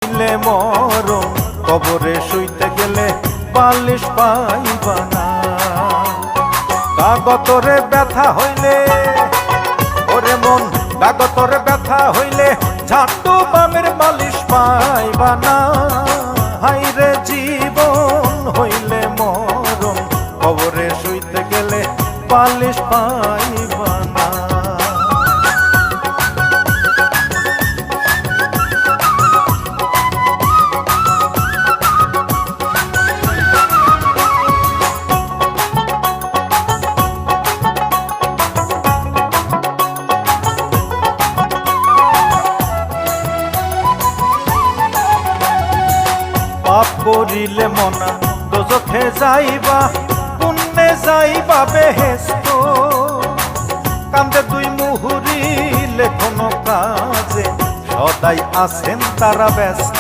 হইলে মরণ, কবরে শুইতে গেলে বালিশ পাইবা না। কাগতরে ব্যথা হইলে, ওরে মন কাগতরে ব্যথা হইলে ঝাঁটু বামের মালিশ পাইবা না। হাইরে জীবন হইলে মরণ, কবরে শুইতে গেলে বালিশ পাইবা না। পাপ করিলে মনা দোজখে যাইবা, পুণ্যে যাইবা বেহেশত। কান্দে দুই মুহুরিলে কোনো কাজে, সদাই আছেন তারা ব্যস্ত।